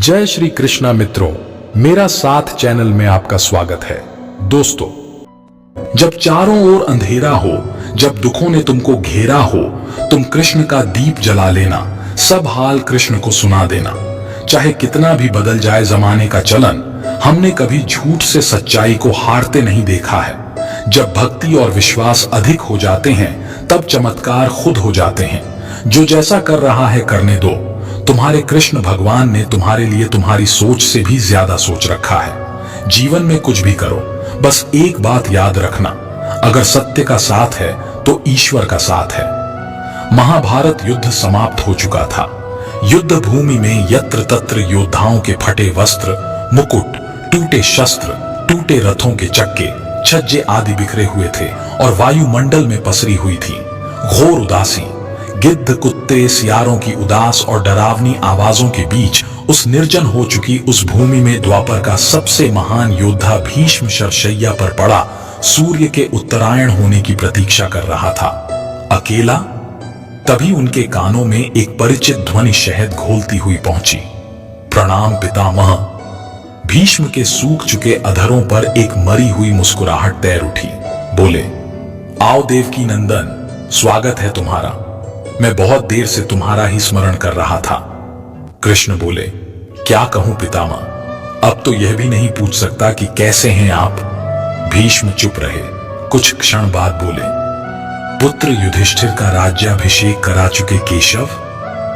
जय श्री कृष्णा मित्रों, मेरा साथ चैनल में आपका स्वागत है। दोस्तों, जब चारों ओर अंधेरा हो, जब दुखों ने तुमको घेरा हो, तुम कृष्ण का दीप जला लेना, सब हाल कृष्ण को सुना देना। चाहे कितना भी बदल जाए जमाने का चलन, हमने कभी झूठ से सच्चाई को हारते नहीं देखा है। जब भक्ति और विश्वास अधिक हो जाते हैं, तब चमत्कार खुद हो जाते हैं। जो जैसा कर रहा है करने दो। तुम्हारे कृष्ण भगवान ने तुम्हारे लिए तुम्हारी सोच से भी ज्यादा सोच रखा है। जीवन में कुछ भी करो, बस एक बात याद रखना, अगर सत्य का साथ है तो ईश्वर का साथ है। महाभारत युद्ध समाप्त हो चुका था। युद्ध भूमि में यत्र तत्र योद्धाओं के फटे वस्त्र, मुकुट, टूटे शस्त्र, टूटे रथों के चक्के, छज्जे आदि बिखरे हुए थे और वायुमंडल में पसरी हुई थी घोर उदासी। गिद्ध, कुत्ते, सियारों की उदास और डरावनी आवाजों के बीच उस निर्जन हो चुकी उस भूमि में द्वापर का सबसे महान योद्धा भीष्म शरशैया पर पड़ा सूर्य के उत्तरायण होने की प्रतीक्षा कर रहा था, अकेला। तभी उनके कानों में एक परिचित ध्वनि शहद घोलती हुई पहुंची। प्रणाम पितामह। भीष्म के सूख चुके अधरों पर एक मरी हुई मुस्कुराहट तैर उठी। बोले, आओ देवकी नंदन, स्वागत है तुम्हारा। मैं बहुत देर से तुम्हारा ही स्मरण कर रहा था। कृष्ण बोले, क्या कहूं पितामह, अब तो यह भी नहीं पूछ सकता कि कैसे हैं आप। भीष्म चुप रहे। कुछ क्षण बाद बोले, पुत्र युधिष्ठिर का राज्याभिषेक करा चुके केशव,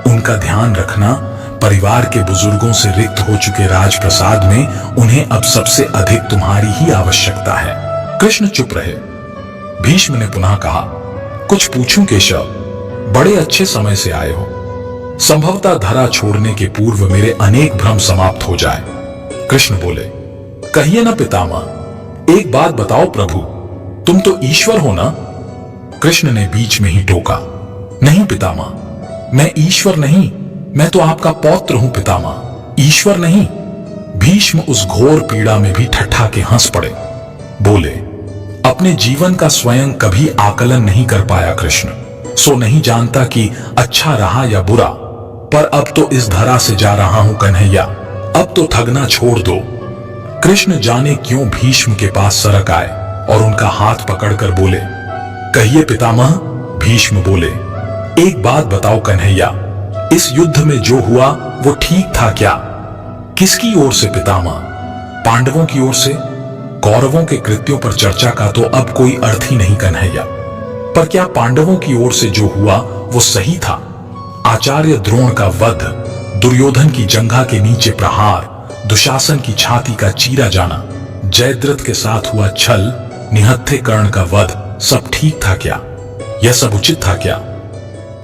उनका ध्यान रखना। परिवार के बुजुर्गों से रिक्त हो चुके राजप्रसाद में उन्हें अब सबसे अधिक तुम्हारी ही आवश्यकता है। कृष्ण चुप रहे। भीष्म ने पुनः कहा, कुछ पूछूं केशव? बड़े अच्छे समय से आए हो। संभवतः धरा छोड़ने के पूर्व मेरे अनेक भ्रम समाप्त हो जाए। कृष्ण बोले, कहिए ना पितामह, एक बात बताओ प्रभु, तुम तो ईश्वर हो ना? कृष्ण ने बीच में ही टोका, नहीं पितामह, मैं ईश्वर नहीं, मैं तो आपका पौत्र हूं पितामह, ईश्वर नहीं। भीष्म उस घोर पीड़ा में भी ठट्ठा के हंस पड़े। बोले, अपने जीवन का स्वयं कभी आकलन नहीं कर पाया कृष्ण, सो नहीं जानता कि अच्छा रहा या बुरा। पर अब तो इस धरा से जा रहा हूं कन्हैया, अब तो ठगना छोड़ दो। कृष्ण जाने क्यों भीष्म के पास सरक आए और उनका हाथ पकड़कर बोले, कहिए पितामह। भीष्म बोले, एक बात बताओ कन्हैया, इस युद्ध में जो हुआ वो ठीक था क्या? किसकी ओर से पितामह? पांडवों की ओर से? कौरवों के कृत्यों पर चर्चा का तो अब कोई अर्थ ही नहीं कन्हैया। पर क्या पांडवों की ओर से जो हुआ वो सही था? आचार्य द्रोण का वध, दुर्योधन की जंघा के नीचे प्रहार, दुशासन की छाती का चीरा जाना, जयद्रथ के साथ हुआ छल, निहत्थे कर्ण का वध, सब ठीक था क्या? यह सब उचित था क्या?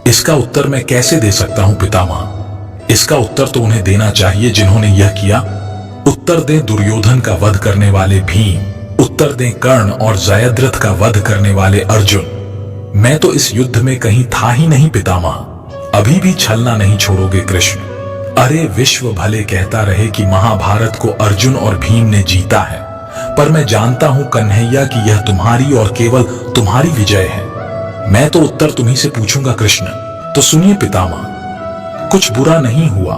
इसका उत्तर मैं कैसे दे सकता हूं पितामह? इसका उत्तर तो उन्हें देना चाहिए जिन्होंने यह किया। उत्तर दें दुर्योधन का वध करने वाले भीम, उत्तर दें कर्ण और जयद्रथ का वध करने वाले अर्जुन। मैं तो इस युद्ध में कहीं था ही नहीं पितामह। अभी भी छलना नहीं छोड़ोगे कृष्ण? अरे विश्व भले कहता रहे कि महाभारत को अर्जुन और भीम ने जीता है, पर मैं जानता हूं कन्हैया कि यह तुम्हारी और केवल तुम्हारी विजय है। मैं तो उत्तर तुम्ही से पूछूंगा कृष्ण। तो सुनिए पितामह, कुछ बुरा नहीं हुआ,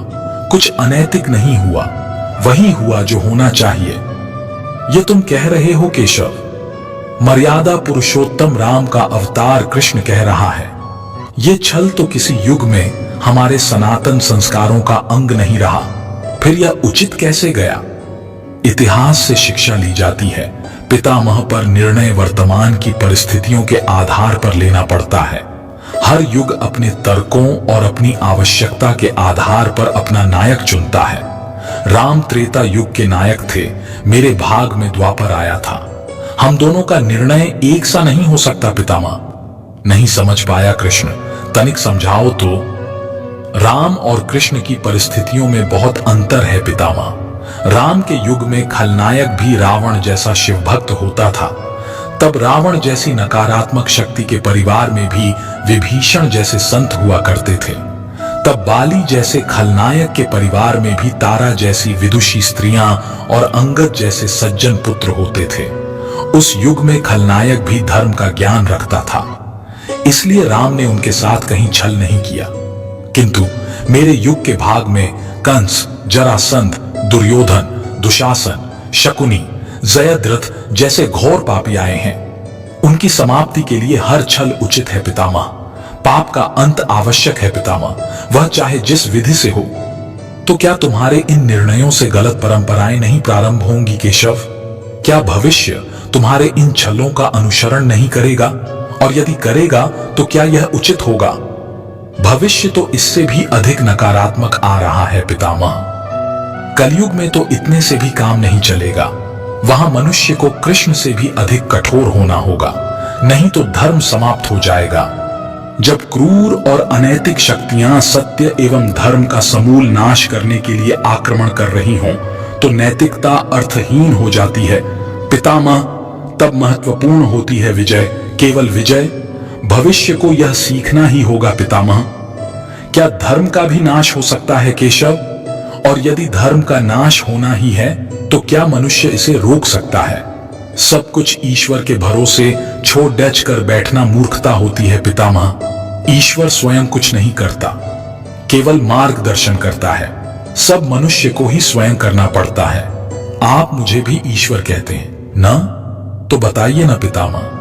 कुछ अनैतिक नहीं हुआ, वही हुआ जो होना चाहिए। ये तुम कह रहे हो केशव? मर्यादा पुरुषोत्तम राम का अवतार कृष्ण कह रहा है। ये छल तो किसी युग में हमारे सनातन संस्कारों का अंग नहीं रहा, फिर यह उचित कैसे गया? इतिहास से शिक्षा ली जाती है पितामह, पर निर्णय वर्तमान की परिस्थितियों के आधार पर लेना पड़ता है। हर युग अपने तर्कों और अपनी आवश्यकता के आधार पर अपना नायक चुनता है। राम त्रेता युग के नायक थे, मेरे भाग में द्वापर आया था। हम दोनों का निर्णय एक सा नहीं हो सकता पितामह। नहीं समझ पाया कृष्ण, तनिक समझाओ तो। राम और कृष्ण की परिस्थितियों में बहुत अंतर है पितामह। राम के युग में खलनायक भी रावण जैसा शिवभक्त होता था। तब रावण जैसी नकारात्मक शक्ति के परिवार में भी विभीषण जैसे संत हुआ करते थे। तब बाली जैसे खलनायक के परिवार में भी तारा जैसी विदुषी स्त्रियां और अंगद जैसे सज्जन पुत्र होते थे। उस युग में खलनायक भी धर्म का ज्ञान रखता था, इसलिए राम ने उनके साथ कहीं छल नहीं किया। किंतु मेरे युग के भाग में कंस, जरासंध, दुर्योधन, दुशासन, शकुनी, जयद्रथ जैसे घोर पापी आए हैं। उनकी समाप्ति के लिए हर छल उचित है पितामह। पाप का अंत आवश्यक है पितामह, वह चाहे जिस विधि से हो। तो क्या तुम्हारे इन निर्णयों से गलत परंपराएं नहीं प्रारंभ होंगी केशव? क्या भविष्य तुम्हारे इन छलों का अनुसरण नहीं करेगा? और यदि करेगा तो क्या यह उचित होगा? भविष्य तो इससे भी अधिक नकारात्मक आ रहा है पितामह। कलयुग में तो इतने से भी काम नहीं चलेगा। वहां मनुष्य को कृष्ण से भी अधिक कठोर होना होगा, नहीं तो धर्म समाप्त हो जाएगा। जब क्रूर और अनैतिक शक्तियां सत्य एवं धर्म का समूल नाश करने के लिए आक्रमण कर रही हों, तो नैतिकता अर्थहीन हो जाती है पितामह। तब महत्वपूर्ण होती है विजय, केवल विजय। भविष्य को यह सीखना ही होगा पितामह। क्या धर्म का भी नाश हो सकता है केशव? और यदि धर्म का नाश होना ही है तो क्या मनुष्य इसे रोक सकता है? सब कुछ ईश्वर के भरोसे छोड़ डच कर बैठना मूर्खता होती है पितामह। ईश्वर स्वयं कुछ नहीं करता, केवल मार्गदर्शन करता है। सब मनुष्य को ही स्वयं करना पड़ता है। आप मुझे भी ईश्वर कहते हैं ना? तो बताइए ना पितामह,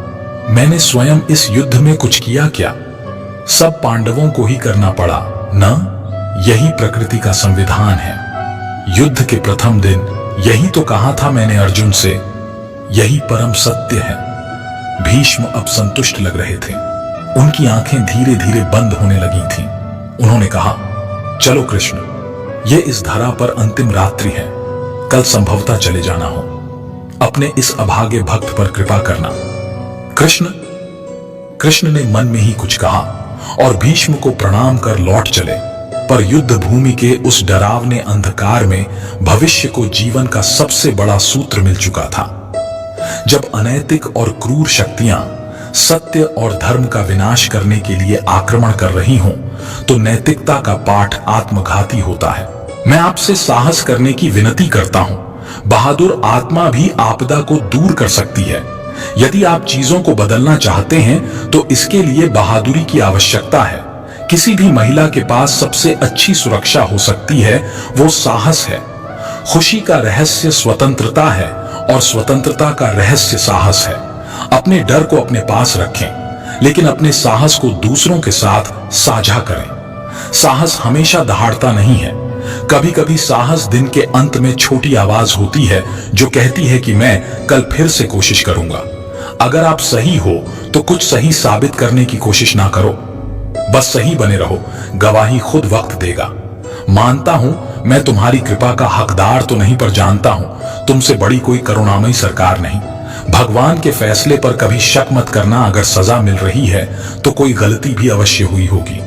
मैंने स्वयं इस युद्ध में कुछ किया क्या? सब पांडवों को ही करना पड़ा ना? यही प्रकृति का संविधान है। युद्ध के प्रथम दिन यही तो कहा था मैंने अर्जुन से, यही परम सत्य है। भीष्म अब संतुष्ट लग रहे थे। उनकी आंखें धीरे धीरे बंद होने लगी थीं। उन्होंने कहा, चलो कृष्ण, ये इस धरा पर अंतिम रात्रि है। कल संभवतः चले जाना हो। अपने इस अभागे भक्त पर कृपा करना। कृष्ण ने मन में ही कुछ कहा और भीष्म को प्रणाम कर लौट चले। पर युद्ध भूमि के उस डरावने अंधकार में भविष्य को जीवन का सबसे बड़ा सूत्र मिल चुका था। जब अनैतिक और क्रूर शक्तियां सत्य और धर्म का विनाश करने के लिए आक्रमण कर रही हों, तो नैतिकता का पाठ आत्मघाती होता है। मैं आपसे साहस करने की विनती करता हूं। बहादुर आत्मा भी आपदा को दूर कर सकती है। यदि आप चीजों को बदलना चाहते हैं तो इसके लिए बहादुरी की आवश्यकता है। किसी भी महिला के पास सबसे अच्छी सुरक्षा हो सकती है, वो साहस है। खुशी का रहस्य स्वतंत्रता है और स्वतंत्रता का रहस्य साहस है। अपने डर को अपने पास रखें, लेकिन अपने साहस को दूसरों के साथ साझा करें। साहस हमेशा दहाड़ता नहीं है। कभी कभी साहस दिन के अंत में छोटी आवाज होती है जो कहती है कि मैं कल फिर से कोशिश करूंगा। अगर आप सही हो तो कुछ सही साबित करने की कोशिश ना करो, बस सही बने रहो। गवाही खुद वक्त देगा। मानता हूं मैं तुम्हारी कृपा का हकदार तो नहीं, पर जानता हूं तुमसे बड़ी कोई करुणामयी सरकार नहीं। भगवान के फैसले पर कभी शक मत करना। अगर सजा मिल रही है तो कोई गलती भी अवश्य हुई होगी।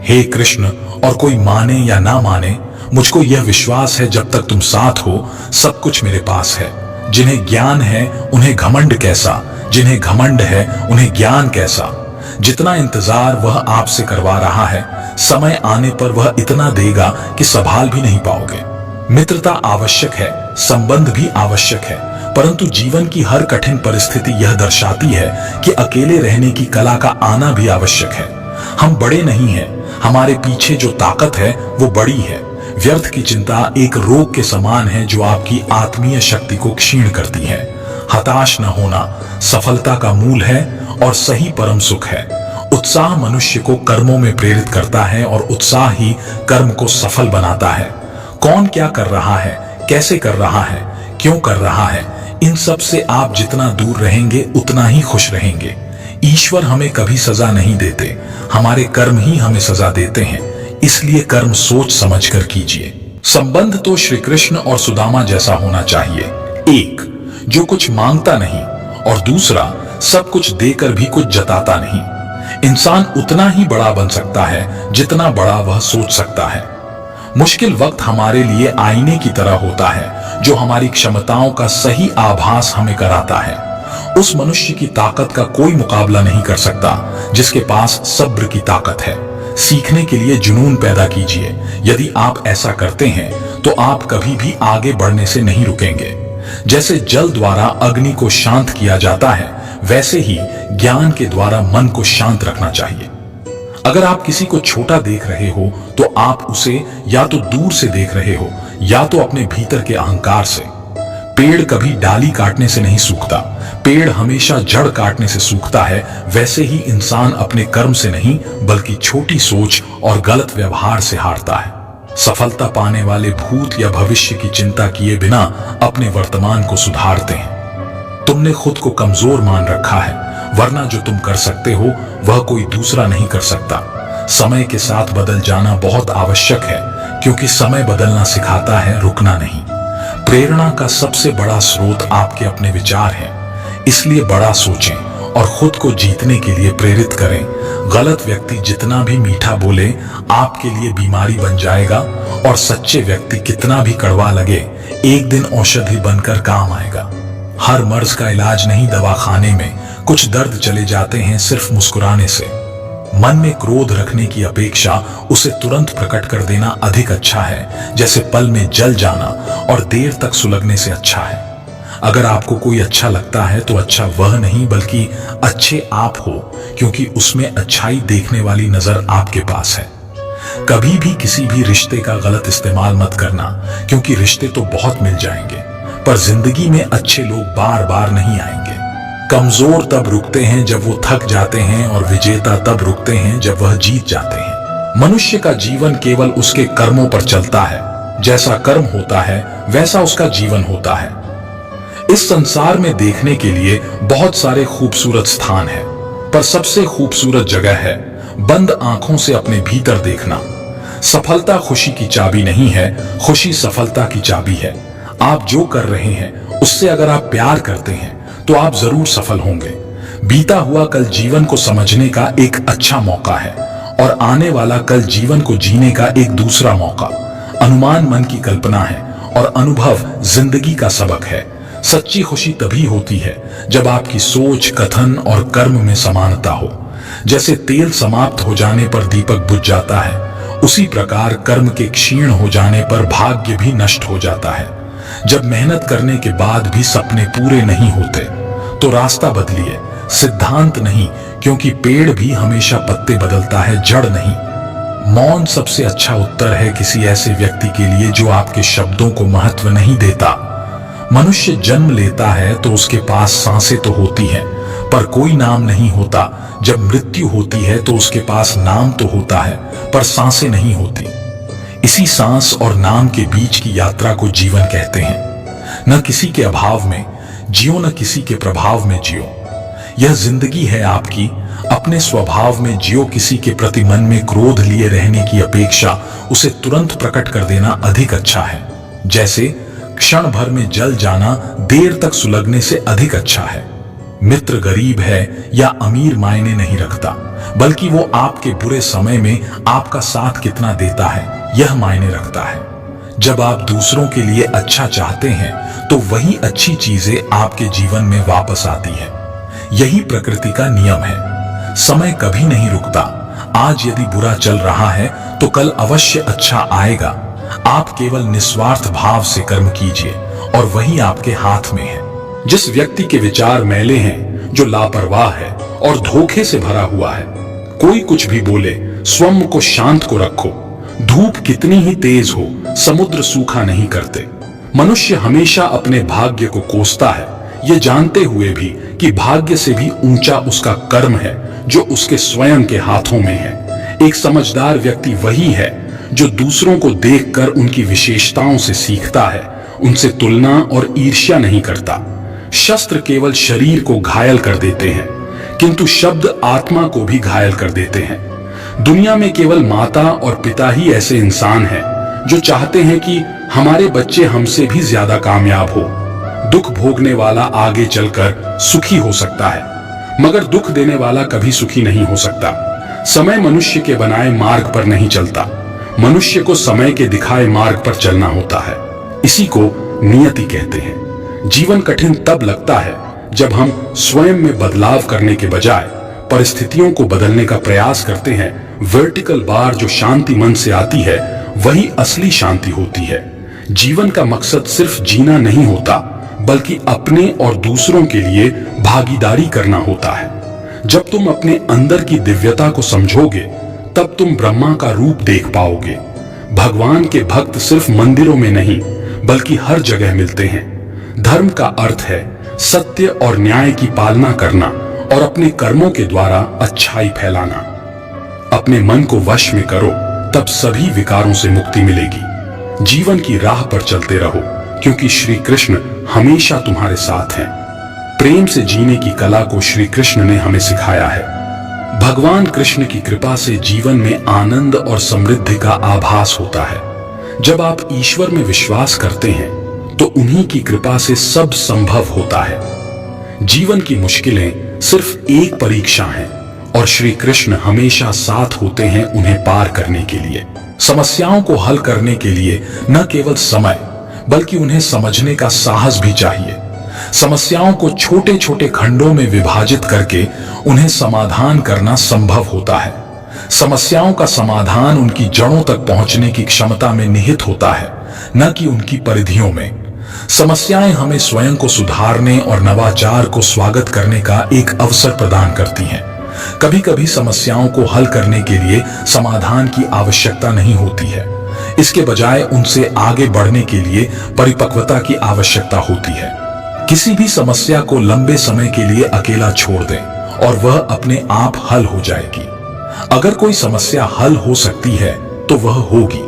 हे कृष्ण, और कोई माने या ना माने, मुझको यह विश्वास है जब तक तुम साथ हो सब कुछ मेरे पास है। जिन्हें ज्ञान है उन्हें घमंड कैसा, जिन्हें घमंड है उन्हें ज्ञान कैसा। जितना इंतजार वह आपसे करवा रहा है, समय आने पर वह इतना देगा कि संभाल भी नहीं पाओगे। मित्रता आवश्यक है, संबंध भी आवश्यक है, परंतु जीवन की हर कठिन परिस्थिति यह दर्शाती है कि अकेले रहने की कला का आना भी आवश्यक है। हम बड़े नहीं हैं, हमारे पीछे जो ताकत है वो बड़ी है। व्यर्थ की चिंता एक रोग के समान है जो आपकी आत्मीय शक्ति को क्षीण करती है। हताश न होना सफलता का मूल है और सही परम सुख है। उत्साह मनुष्य को कर्मों में प्रेरित करता है और उत्साह ही कर्म को सफल बनाता है। कौन क्या कर रहा है, कैसे कर रहा है, क्यों कर रहा है, इन सब से आप जितना दूर रहेंगे उतना ही खुश रहेंगे। ईश्वर हमें कभी सजा नहीं देते, हमारे कर्म ही हमें सजा देते हैं। इसलिए कर्म सोच समझकर कीजिए। संबंध तो श्री कृष्ण और सुदामा जैसा होना चाहिए। एक जो कुछ मांगता नहीं और दूसरा सब कुछ देकर भी कुछ जताता नहीं। इंसान उतना ही बड़ा बन सकता है जितना बड़ा वह सोच सकता है। मुश्किल वक्त हमारे लिए आईने की तरह होता है जो हमारी क्षमताओं का सही आभास हमें कराता है। उस मनुष्य की ताकत का कोई मुकाबला नहीं कर सकता जिसके पास सब्र की ताकत है। सीखने के लिए जुनून पैदा कीजिए। यदि आप ऐसा करते हैं तो आप कभी भी आगे बढ़ने से नहीं रुकेंगे। जैसे जल द्वारा अग्नि को शांत किया जाता है, वैसे ही ज्ञान के द्वारा मन को शांत रखना चाहिए। अगर आप किसी को छोटा देख रहे हो तो आप उसे या तो दूर से देख रहे हो या तो अपने भीतर के अहंकार से। पेड़ कभी डाली काटने से नहीं सूखता, पेड़ हमेशा जड़ काटने से सूखता है। वैसे ही इंसान अपने कर्म से नहीं बल्कि छोटी सोच और गलत व्यवहार से हारता है। सफलता पाने वाले भूत या भविष्य की चिंता किए बिना अपने वर्तमान को सुधारते हैं। तुमने खुद को कमजोर मान रखा है, वरना जो तुम कर सकते हो वह कोई दूसरा नहीं कर सकता। समय के साथ बदल जाना बहुत आवश्यक है, क्योंकि समय बदलना सिखाता है, रुकना नहीं। प्रेरणा का सबसे बड़ा स्रोत आपके अपने विचार हैं, इसलिए बड़ा सोचें और खुद को जीतने के लिए प्रेरित करें। गलत व्यक्ति जितना भी मीठा बोले आपके लिए बीमारी बन जाएगा, और सच्चे व्यक्ति कितना भी कड़वा लगे एक दिन औषधि बनकर काम आएगा। हर मर्ज का इलाज नहीं दवाखाने में, कुछ दर्द चले जाते हैं सिर्फ मुस्कुराने से। मन में क्रोध रखने की अपेक्षा उसे तुरंत प्रकट कर देना अधिक अच्छा है, जैसे पल में जल जाना और देर तक सुलगने से अच्छा है। अगर आपको कोई अच्छा लगता है तो अच्छा वह नहीं बल्कि अच्छे आप हो, क्योंकि उसमें अच्छाई देखने वाली नजर आपके पास है। कभी भी किसी भी रिश्ते का गलत इस्तेमाल मत करना, क्योंकि रिश्ते तो बहुत मिल जाएंगे पर जिंदगी में अच्छे लोग बार बार नहीं आएंगे। कमजोर तब रुकते हैं जब वो थक जाते हैं, और विजेता तब रुकते हैं जब वह जीत जाते हैं। मनुष्य का जीवन केवल उसके कर्मों पर चलता है। जैसा कर्म होता है वैसा उसका जीवन होता है। इस संसार में देखने के लिए बहुत सारे खूबसूरत स्थान हैं, पर सबसे खूबसूरत जगह है बंद आंखों से अपने भीतर देखना। सफलता खुशी की चाबी नहीं है, खुशी सफलता की चाबी है। आप जो कर रहे हैं उससे अगर आप प्यार करते हैं तो आप जरूर सफल होंगे। बीता हुआ कल जीवन को समझने का एक अच्छा मौका है, और आने वाला कल जीवन को जीने का एक दूसरा मौका। अनुमान मन की कल्पना है और अनुभव जिंदगी का सबक है। सच्ची खुशी तभी होती है जब आपकी सोच, कथन और कर्म में समानता हो। जैसे तेल समाप्त हो जाने पर दीपक बुझ जाता है, उसी प्रकार कर्म के क्षीण हो जाने पर भाग्य भी नष्ट हो जाता है। जब मेहनत करने के बाद भी सपने पूरे नहीं होते तो रास्ता बदलिए, सिद्धांत नहीं, क्योंकि पेड़ भी हमेशा पत्ते बदलता है, जड़ नहीं। मौन सबसे अच्छा उत्तर है किसी ऐसे व्यक्ति के लिए जो आपके शब्दों को महत्व नहीं देता। मनुष्य जन्म लेता है तो उसके पास सांसें तो होती हैं, पर कोई नाम नहीं होता। जब मृत्यु होती है तो उसके पास नाम तो होता है, पर सांसें नहीं होती। इसी सांस और नाम के बीच की यात्रा को जीवन कहते हैं। न किसी के अभाव में जियो, न किसी के प्रभाव में जियो। यह जिंदगी है आपकी, अपने स्वभाव में जियो। किसी के प्रति मन में क्रोध लिए रहने की अपेक्षा उसे तुरंत प्रकट कर देना अधिक अच्छा है। जैसे क्षण भर में जल जाना देर तक सुलगने से अधिक अच्छा है। मित्र गरीब है या अमीर मायने नहीं रखता, बल्कि वो आपके बुरे समय में आपका साथ कितना देता है यह मायने रखता है। जब आप दूसरों के लिए अच्छा चाहते हैं तो वही अच्छी चीजें आपके जीवन में वापस आती है। यही प्रकृति का नियम है। समय कभी नहीं रुकता। आज यदि बुरा चल रहा है तो कल अवश्य अच्छा आएगा। आप केवल निस्वार्थ भाव से कर्म कीजिए और वही आपके हाथ में है। जिस व्यक्ति के विचार मैले हैं, जो लापरवाह है और धोखे से भरा हुआ है, कोई कुछ भी बोले, स्वयं को शांत को रखो। धूप कितनी ही तेज हो, समुद्र सूखा नहीं करते। मनुष्य हमेशा अपने भाग्य को कोसता है, ये जानते हुए भी कि भाग्य से भी ऊंचा उसका कर्म है जो उसके स्वयं के हाथों में है। एक समझदार व्यक्ति वही है जो दूसरों को देखकर उनकी विशेषताओं से सीखता है, उनसे तुलना और ईर्ष्या नहीं करता। शस्त्र केवल शरीर को घायल कर देते हैं, किंतु शब्द आत्मा को भी घायल कर देते हैं। दुनिया में केवल माता और पिता ही ऐसे इंसान हैं जो चाहते हैं कि हमारे बच्चे हमसे भी ज्यादा कामयाब हो। दुख भोगने वाला आगे चलकर सुखी हो सकता है, मगर दुख देने वाला कभी सुखी नहीं हो सकता। समय मनुष्य के बनाए मार्ग पर नहीं चलता, मनुष्य को समय के दिखाए मार्ग पर चलना होता है। इसी को नियति कहते हैं। जीवन कठिन तब लगता है जब हम स्वयं में बदलाव करने के बजाय परिस्थितियों को बदलने का प्रयास करते हैं। वर्टिकल बार जो शांति मन से आती है वही असली शांति होती है। जीवन का मकसद सिर्फ जीना नहीं होता, बल्कि अपने और दूसरों के लिए भागीदारी करना होता है। जब तुम अपने अंदर की दिव्यता को समझोगे तब तुम ब्रह्मा का रूप देख पाओगे। भगवान के भक्त सिर्फ मंदिरों में नहीं बल्कि हर जगह मिलते हैं। धर्म का अर्थ है सत्य और न्याय की पालना करना और अपने कर्मों के द्वारा अच्छाई फैलाना। अपने मन को वश में करो, तब सभी विकारों से मुक्ति मिलेगी। जीवन की राह पर चलते रहो, क्योंकि श्री कृष्ण हमेशा तुम्हारे साथ हैं। प्रेम से जीने की कला को श्री कृष्ण ने हमें सिखाया है। भगवान कृष्ण की कृपा से जीवन में आनंद और समृद्धि का आभास होता है। जब आप ईश्वर में विश्वास करते हैं तो उन्हीं की कृपा से सब संभव होता है। जीवन की मुश्किलें सिर्फ एक परीक्षा हैं और श्री कृष्ण हमेशा साथ होते हैं उन्हें पार करने के लिए। समस्याओं को हल करने के लिए न केवल समय बल्कि उन्हें समझने का साहस भी चाहिए। समस्याओं को छोटे छोटे खंडों में विभाजित करके उन्हें समाधान करना संभव होता है। समस्याओं का समाधान उनकी जड़ों तक पहुंचने की क्षमता में निहित होता है, न कि उनकी परिधियों में। समस्याएं हमें स्वयं को सुधारने और नवाचार को स्वागत करने का एक अवसर प्रदान करती हैं। कभी कभी समस्याओं को हल करने के लिए समाधान की आवश्यकता नहीं होती है, इसके बजाय उनसे आगे बढ़ने के लिए परिपक्वता की आवश्यकता होती है। किसी भी समस्या को लंबे समय के लिए अकेला छोड़ दें और वह अपने आप हल हो जाएगी। अगर कोई समस्या हल हो सकती है तो वह होगी।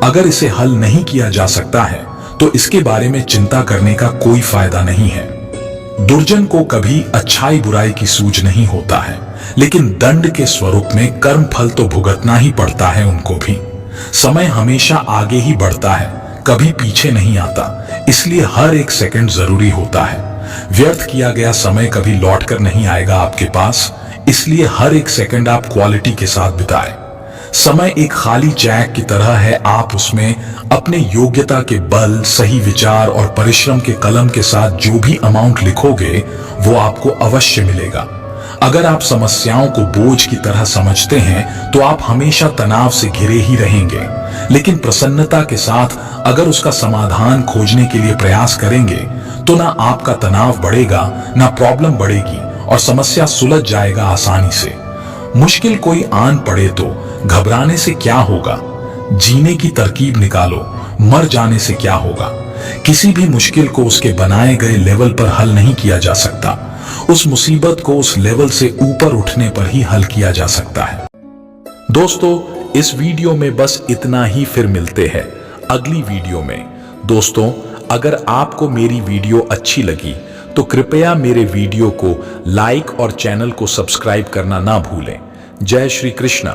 अगर इसे हल नहीं किया जा सकता है तो इसके बारे में चिंता करने का कोई फायदा नहीं है। दुर्जन को कभी अच्छाई बुराई की सूझ नहीं होता है, लेकिन दंड के स्वरूप में कर्म फल तो भुगतना ही पड़ता है उनको भी। समय हमेशा आगे ही बढ़ता है, कभी पीछे नहीं आता, इसलिए हर एक सेकंड जरूरी होता है। व्यर्थ किया गया समय कभी लौटकर नहीं आएगा आपके पास, इसलिए हर एक सेकंड आप क्वालिटी के साथ बिताएं। समय एक खाली चेक की तरह है, आप उसमें अपने योग्यता के बल, सही विचार और परिश्रम के कलम के साथ जो भी अमाउंट लिखोगे वो आपको अवश्य मिलेगा। अगर आप समस्याओं को बोझ की तरह समझते हैं तो आप हमेशा तनाव से घिरे ही रहेंगे, लेकिन प्रसन्नता के साथ अगर उसका समाधान खोजने के लिए प्रयास करेंगे तो ना आपका तनाव बढ़ेगा, ना प्रॉब्लम बढ़ेगी और समस्या सुलझ जाएगा आसानी से। मुश्किल कोई आन पड़े तो घबराने से क्या होगा, जीने की तरकीब निकालो, मर जाने से क्या होगा। किसी भी मुश्किल को उसके बनाए गए लेवल पर हल नहीं किया जा सकता, उस मुसीबत को उस लेवल से ऊपर उठने पर ही हल किया जा सकता है। दोस्तों, इस वीडियो में बस इतना ही, फिर मिलते हैं अगली वीडियो में। दोस्तों, अगर आपको मेरी वीडियो अच्छी लगी तो कृपया मेरे वीडियो को लाइक और चैनल को सब्सक्राइब करना ना भूलें। जय श्री कृष्णा।